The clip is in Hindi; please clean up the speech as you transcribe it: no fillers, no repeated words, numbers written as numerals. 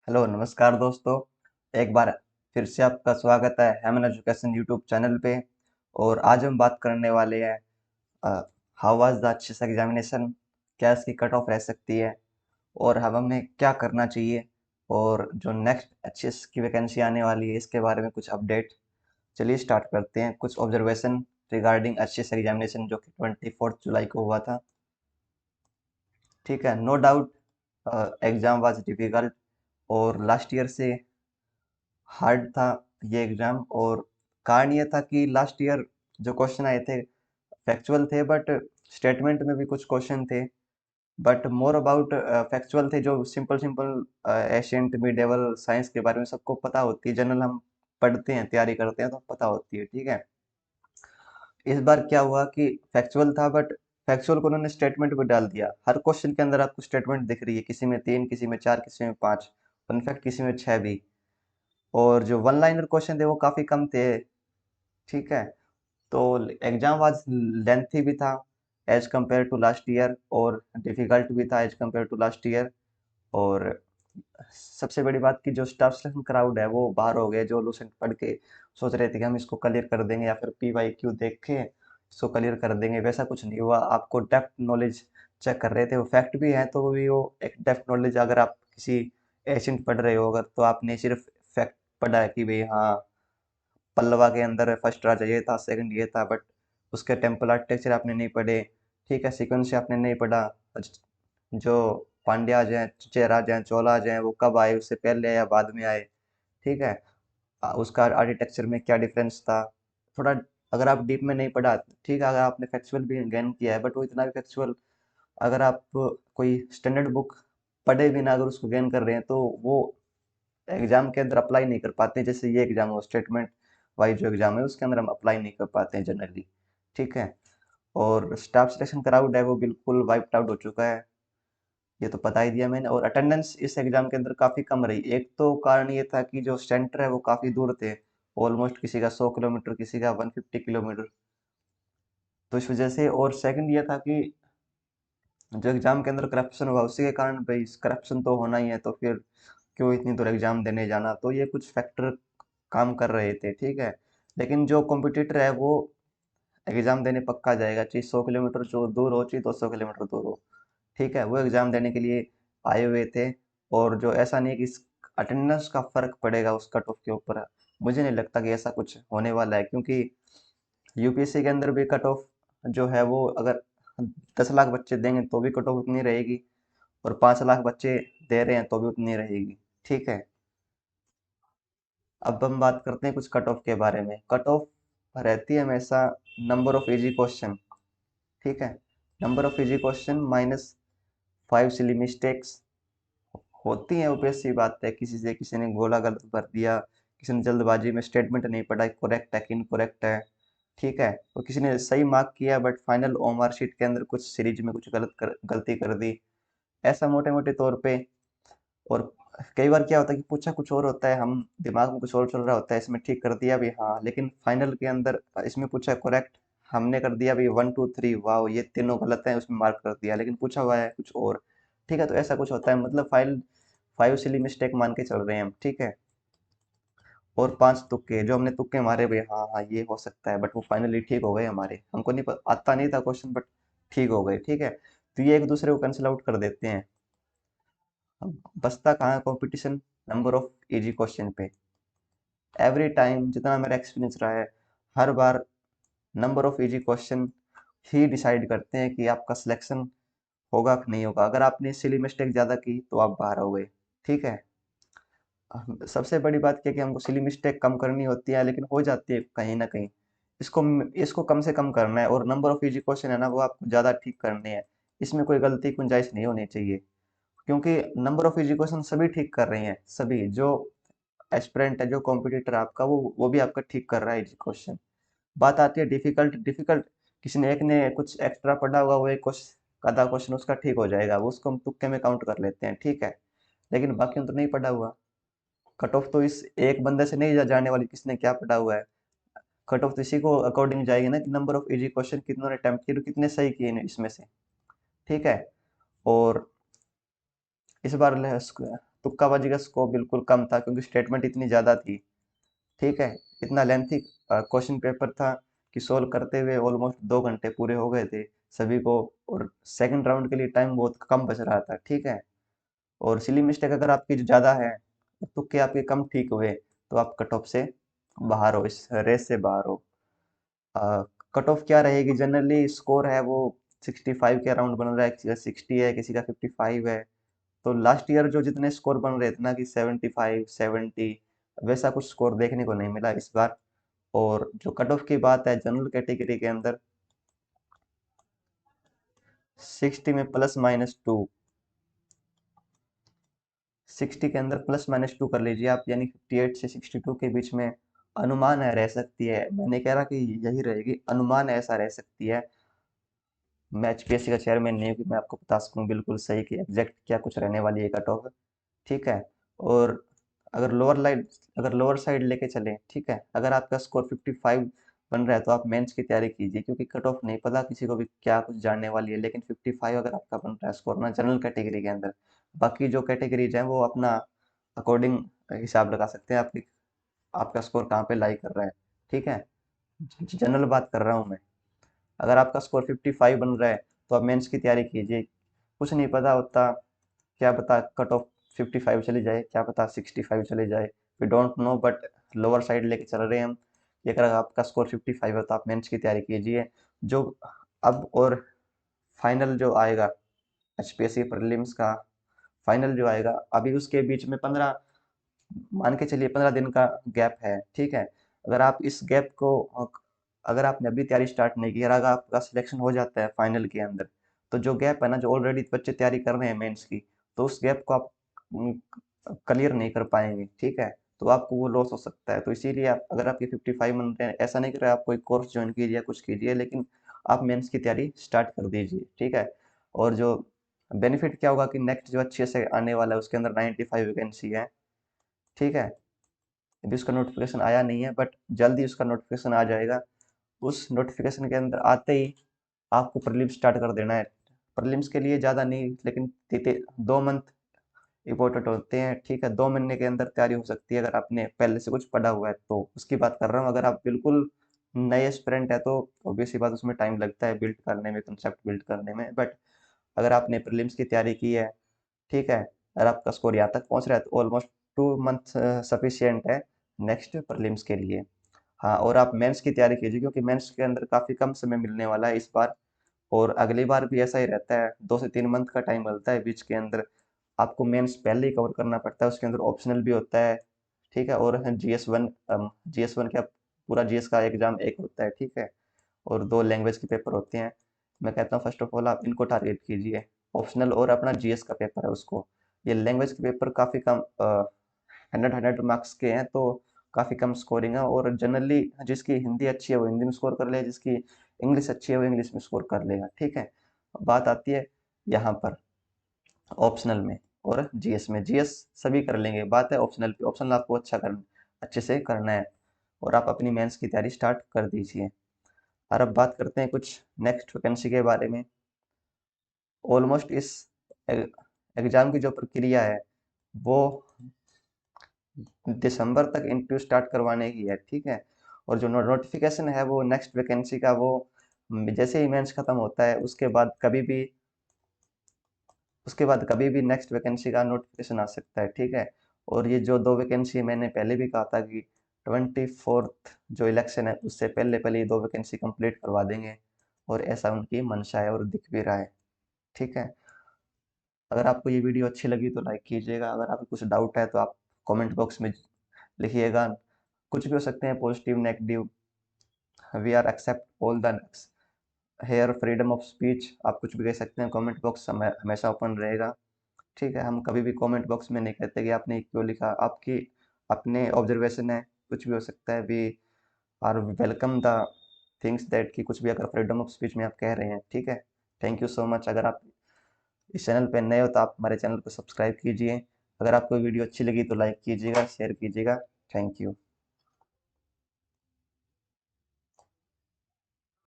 हेलो नमस्कार दोस्तों। एक बार फिर से आपका स्वागत है हेमन एजुकेशन यूट्यूब चैनल पे। और आज हम बात करने वाले हैं how was the HS examination, क्या इसकी कट ऑफ रह सकती है और अब हमें क्या करना चाहिए, और जो नेक्स्ट एचएस की वैकेंसी आने वाली है इसके बारे में कुछ अपडेट। चलिए स्टार्ट करते हैं। कुछ ऑब्जर्वेशन रिगार्डिंग एचएस एग्जामिनेशन जो कि 24 जुलाई को हुआ था। ठीक है, no doubt exam was difficult और लास्ट ईयर से हार्ड था ये एग्जाम। और कारण ये था कि लास्ट ईयर जो क्वेश्चन आए थे फैक्चुअल थे, बट स्टेटमेंट में भी कुछ क्वेश्चन थे, बट मोर अबाउट फैक्चुअल थे, जो simple simple ancient medieval science के बारे में सबको पता होती है। जनरल हम पढ़ते हैं, तैयारी करते हैं तो पता होती है। ठीक है, इस बार क्या हुआ कि फैक्चुअल था, बट फैक्चुअल को उन्होंने स्टेटमेंट में डाल दिया। हर क्वेश्चन के अंदर आपको स्टेटमेंट दिख रही है, किसी में 3, किसी में 4, किसी में 5, इनफैक्ट किसी में 6 भी। और जो वन लाइनर क्वेश्चन थे वो काफी कम थे। ठीक है, तो एग्जाम वाज लेंथी भी था as compare to last year, और डिफिकल्ट भी था as compare to last year. और सबसे बड़ी बात कि जो स्टाफ सिलेक्शन क्राउड है वो बाहर हो गए, जो लूसेंट पढ़ के सोच रहे थे कि हम इसको क्लियर कर देंगे या फिर PYQ देख के इसको क्लियर कर देंगे, वैसा कुछ नहीं हुआ। आपको डेप्थ नॉलेज चेक कर रहे थे, वो फैक्ट भी है तो भी वो एक डेप्थ नॉलेज। अगर आप किसी एशियंट पढ़ रहे हो अगर, तो आपने सिर्फ फैक्ट पढ़ा है कि भाई हाँ पल्लवा के अंदर फर्स्ट राजा ये था, सेकंड ये था, बट उसके टेम्पल आर्किटेक्चर आपने नहीं पढ़े। ठीक है, सीक्वेंस आपने नहीं पढ़ा। जो पांड्याज हैं, चेराज हैं, चोलाज हैं, वो कब आए, उससे पहले आए या बाद में आए। ठीक है, उसका आर्किटेक्चर में क्या डिफरेंस था, थोड़ा अगर आप डीप में नहीं पढ़ा। ठीक है, अगर आपने फैक्चुअल भी गेन किया है, बट वो इतना भी फैक्चुअल अगर आप कोई स्टैंडर्ड बुक पढ़े भी ना अगर उसको गेन कर रहे हैं, तो वो एग्जाम के अंदर अप्लाई नहीं कर पाते हैं। जैसे ये एग्जाम हो, स्टेटमेंट वाइज जो एग्जाम है उसके अंदर हम अप्लाई नहीं कर पाते हैं जनरली। ठीक है, और स्टाफ सिलेक्शन क्राउड है वो बिल्कुल वाइप्ड आउट हो चुका है, ये तो बता ही दिया मैंने। और अटेंडेंस इस एग्जाम के अंदर काफी कम रही। एक तो कारण ये था कि जो सेंटर है वो काफी दूर थे, ऑलमोस्ट किसी का 100 किलोमीटर, किसी का 150 किलोमीटर, तो इस वजह से। और सेकंड ये था कि जो एग्जाम के अंदर करप्शन हुआ उसके कारण, भाई करप्शन तो होना ही है, तो फिर क्यों इतनी दूर एग्जाम देने जाना, तो ये कुछ फैक्टर काम कर रहे थे। ठीक है, लेकिन जो कॉम्पिटिटर है वो एग्जाम देने पक्का जाएगा, चाहे 100 किलोमीटर जो दूर हो, चाहे 200 किलोमीटर दूर हो। ठीक है, वो एग्जाम देने के लिए आए हुए थे। और जो ऐसा नहीं कि इस अटेंडेंस का फर्क पड़ेगा उस कट ऑफ के ऊपर, मुझे नहीं लगता कि ऐसा कुछ होने वाला है, क्योंकि यूपीएससी के अंदर भी कट ऑफ जो है वो अगर 10 लाख बच्चे देंगे तो भी कट ऑफ उतनी रहेगी, और 5 लाख बच्चे दे रहे हैं तो भी उतनी रहेगी। ठीक है, अब हम बात करते हैं कुछ कट ऑफ के बारे में। कट ऑफ रहती है हमेशा नंबर ऑफ इजी क्वेश्चन। ठीक है, number of easy question minus 5 silly mistakes होती हैं, obvious सी बात है। किसी से किसी ने गोला गलत भर दिया, किसी ने जल्दबाजी में स्टेटमेंट नहीं पढ़ा करेक्ट है कि इनकरेक्ट है। ठीक है, और किसी ने सही मार्क किया बट फाइनल ओमार शीट के अंदर कुछ सीरीज में कुछ गलती कर दी, ऐसा मोटे मोटे तौर पे। और कई बार क्या होता है कि पूछा कुछ और होता है, हम दिमाग में कुछ और चल रहा होता है, इसमें ठीक कर दिया भी हाँ, लेकिन फाइनल के अंदर इसमें पूछा करेक्ट, हमने कर दिया भी 1 2 3, वाह ये तीनों गलत है, उसमें मार्क कर दिया, लेकिन पूछा हुआ है कुछ और। ठीक है, तो ऐसा कुछ होता है, मतलब फाइल 5 सिली मिस्टेक मान के चल रहे हैं हम। ठीक है, और 5 तुक्के जो हमने तुक्के मारे भाई हाँ हाँ ये हो सकता है, बट वो फाइनली ठीक हो गए हमारे, हमको नहीं आता नहीं था क्वेश्चन, बट ठीक हो गए। ठीक है, तो ये एक दूसरे को कैंसिल आउट कर देते हैं। अब बचता कहाँ है competition, number of easy question पे। एवरी टाइम जितना मेरा एक्सपीरियंस रहा है, हर बार नंबर ऑफ इजी क्वेश्चन ही डिसाइड करते हैं कि आपका सिलेक्शन होगा कि नहीं होगा। अगर आपने सिली मिस्टेक ज्यादा की तो आप बाहर हो गए। ठीक है, सबसे बड़ी बात क्या है कि हमको सिली मिस्टेक कम करनी होती है, लेकिन हो जाती है कहीं ना कहीं। इसको इसको कम से कम करना है, और नंबर ऑफ इजी क्वेश्चन है ना वो आपको ज़्यादा ठीक करने हैं। इसमें कोई गलती गुंजाइश नहीं होनी चाहिए, क्योंकि नंबर ऑफ इजी क्वेश्चन सभी ठीक कर रहे हैं। सभी जो एस्पिरेंट है, जो कॉम्पिटिटर आपका, वो भी आपका ठीक कर रहा है इजी क्वेश्चन। बात आती है डिफिकल्ट डिफिकल्ट, किसी ने एक ने कुछ एक्स्ट्रा पढ़ा होगा, वो एक क्वेश्चन आधा क्वेश्चन उसका ठीक हो जाएगा, वो उसको हम तुक्के में काउंट कर लेते हैं। ठीक है, लेकिन बाकी तो नहीं पढ़ा हुआ। कट ऑफ तो इस एक बंदे से नहीं जाने वाली किसने क्या पढ़ा हुआ है। कट ऑफ तो इसी को अकॉर्डिंग जाएगी ना कि नंबर ऑफ इजी क्वेश्चन कितनों ने अटेम्प्ट किए, तो कितने सही किए ने इसमें से। ठीक है, और इस बार तुक्काबाजी का स्कोप बिल्कुल कम था क्योंकि स्टेटमेंट इतनी ज़्यादा थी। ठीक है, इतना लेंथी क्वेश्चन पेपर था कि सोल्व करते हुए ऑलमोस्ट 2 घंटे पूरे हो गए थे सभी को, और सेकंड राउंड के लिए टाइम बहुत कम बच रहा था। ठीक है, और सिली मिस्टेक अगर आपकी ज़्यादा है, तुक्के आपके कम ठीक हुए, तो आप कट ऑफ से बाहर हो, इस रेस से बाहर हो। कट ऑफ क्या रहेगी, जनरली स्कोर है वो 65 के अराउंड बन रहा है, किसी का 60 है, किसी का 55 है। तो लास्ट ईयर जो जितने स्कोर बन रहे थे ना कि 75 70, वैसा कुछ स्कोर देखने को नहीं मिला इस बार। और जो कट ऑफ की बात है जनरल कैटेगरी के अंदर, 60 में प्लस माइनस टू, 60 के अंदर प्लस माइनस टू कर लीजिए आप, यानी 58 से 62 के बीच में अनुमान है रह सकती है। मैं नहीं कह रहा कि यही रहेगी, अनुमान है ऐसा रह सकती है। मैं एचपीएससी का चेयरमैन नहीं हूँ कि मैं आपको बता सकूँ बिल्कुल सही कि एग्जैक्ट क्या कुछ रहने वाली है कट ऑफ। ठीक है, और अगर लोअर साइड लेके चलें, ठीक है, अगर आपका स्कोर 55 बन रहा है तो आप मेंस की तैयारी कीजिए, क्योंकि कट ऑफ नहीं पता किसी को भी क्या कुछ जानने वाली है। लेकिन 55 अगर आपका बन रहा है स्कोर ना जनरल कैटेगरी के अंदर, बाकी जो कैटेगरीज हैं वो अपना अकॉर्डिंग हिसाब लगा सकते हैं आपकी, आपका स्कोर कहाँ पे लाई कर रहा है। ठीक है, जनरल बात कर रहा हूँ मैं। अगर आपका स्कोर 55 बन रहा है तो आप मेंस की तैयारी कीजिए। कुछ नहीं पता होता, क्या पता कट ऑफ 55 चली जाए, क्या पता 65 चले जाए, we don't know, but lower side लेके चल रहे हैं हम। ये अगर आपका स्कोर 55 है तो आप मेंस की तैयारी कीजिए। जो अब और फाइनल जो आएगा, एचपीएससी प्रीलिम्स का फाइनल जो आएगा, अभी उसके बीच में 15, मान के चलिए 15 दिन का गैप है। ठीक है, अगर आप इस गैप को, अगर आपने अभी तैयारी स्टार्ट नहीं की, अगर आपका सिलेक्शन हो जाता है फाइनल के अंदर, तो जो गैप है ना, जो ऑलरेडी बच्चे तैयारी कर रहे हैं मेंस की, तो उस गैप को आप क्लियर नहीं कर पाएंगे। ठीक है, तो आपको वो लॉस हो सकता है। तो इसीलिए आप, अगर आपके 55 मन रहे हैं, ऐसा नहीं कर रहे आप कोई कोर्स ज्वाइन कीजिए कुछ कीजिए, लेकिन आप मेंस की तैयारी स्टार्ट कर दीजिए। ठीक है, और जो बेनिफिट क्या होगा कि नेक्स्ट जो अच्छे से आने वाला है उसके अंदर 95 वैकेंसी है। ठीक है, अभी उसका नोटिफिकेशन आया नहीं है, बट जल्दी उसका नोटिफिकेशन आ जाएगा। उस नोटिफिकेशन के अंदर आते ही आपको प्रीलिम्स स्टार्ट कर देना है। प्रीलिम्स के लिए ज़्यादा नहीं, लेकिन 2 मंथ इम्पोर्टेंट होते हैं। ठीक है, 2 महीने के अंदर तैयारी हो सकती है अगर आपने पहले से कुछ पढ़ा हुआ है तो, उसकी बात कर रहा हूँ। अगर आप बिल्कुल नए एस्पिरेंट है तो ऑब्वियसली बात, उसमें टाइम लगता है बिल्ड करने में, कंसेप्ट बिल्ड करने में। बट अगर आपने प्रीलिम्स की तैयारी की है, ठीक है, अगर आपका स्कोर यहाँ तक पहुँच रहा है तो ऑलमोस्ट 2 मंथ सफिशियंट है नेक्स्ट प्रीलिम्स के लिए। हाँ, और आप मेंस की तैयारी कीजिए, क्योंकि मेंस के अंदर काफ़ी कम समय मिलने वाला है इस बार, और अगली बार भी ऐसा ही रहता है, 2 से 3 मंथ का टाइम मिलता है बीच के अंदर। आपको मेंस पहले ही कवर करना पड़ता है, उसके अंदर ऑप्शनल भी होता है। ठीक है, और जीएस वन क्या, पूरा जीएस का एग्जाम एक होता है। ठीक है, और 2 लैंग्वेज के पेपर होते हैं। मैं कहता हूँ फर्स्ट ऑफ ऑल आप इनको टारगेट कीजिए, ऑप्शनल और अपना जीएस का पेपर है उसको। ये लैंग्वेज के पेपर काफ़ी कम, 100 मार्क्स के हैं, तो काफ़ी कम स्कोरिंग है। और जनरली जिसकी हिंदी अच्छी है वो हिंदी में स्कोर कर लेगा, जिसकी इंग्लिश अच्छी है वो इंग्लिश में स्कोर कर लेगा। ठीक है, बात आती है यहाँ पर ऑप्शनल में और जीएस में। जीएस सभी कर लेंगे, बात है ऑप्शनल पे। ऑप्शनल आपको अच्छे से करना है, और आप अपनी मेंस की तैयारी स्टार्ट कर दीजिए। और अब बात करते हैं कुछ नेक्स्ट वैकेंसी के बारे में। ऑलमोस्ट इस एग्ज़ाम की जो प्रक्रिया है वो दिसंबर तक इंटरव्यू स्टार्ट करवाने की है। ठीक है, और जो नोटिफिकेशन है वो नेक्स्ट वैकेंसी का, वो जैसे ही मेंस खत्म होता है उसके बाद कभी भी नेक्स्ट वैकेंसी का नोटिफिकेशन आ सकता है। ठीक है, और ये जो 2 वैकेंसी मैंने पहले भी कहा था कि 24th जो इलेक्शन है उससे पहले पहले ये 2 वैकेंसी कंप्लीट करवा देंगे, और ऐसा उनकी मंशा है और दिख भी रहा है। ठीक है, अगर आपको ये वीडियो अच्छी लगी तो लाइक कीजिएगा, अगर आपको कुछ डाउट है तो आप कमेंट बॉक्स में लिखिएगा। कुछ भी हो सकते हैं, positive negative, we are except all the hair, freedom of speech, आप कुछ भी कह सकते हैं। कमेंट बॉक्स हमेशा ओपन रहेगा। ठीक है, हम कभी भी कमेंट बॉक्स में नहीं कहते कि आपने क्यों लिखा, आपकी अपने ऑब्जर्वेशन है, कुछ भी हो सकता है। We are welcome the things that, कि कुछ भी अगर फ्रीडम ऑफ स्पीच में आप कह रहे हैं। ठीक है, थैंक यू सो मच। अगर आप इस चैनल पर नए हो तो आप हमारे चैनल को सब्सक्राइब कीजिए। अगर आपको वीडियो अच्छी लगी तो लाइक कीजिएगा, शेयर कीजिएगा। Thank you.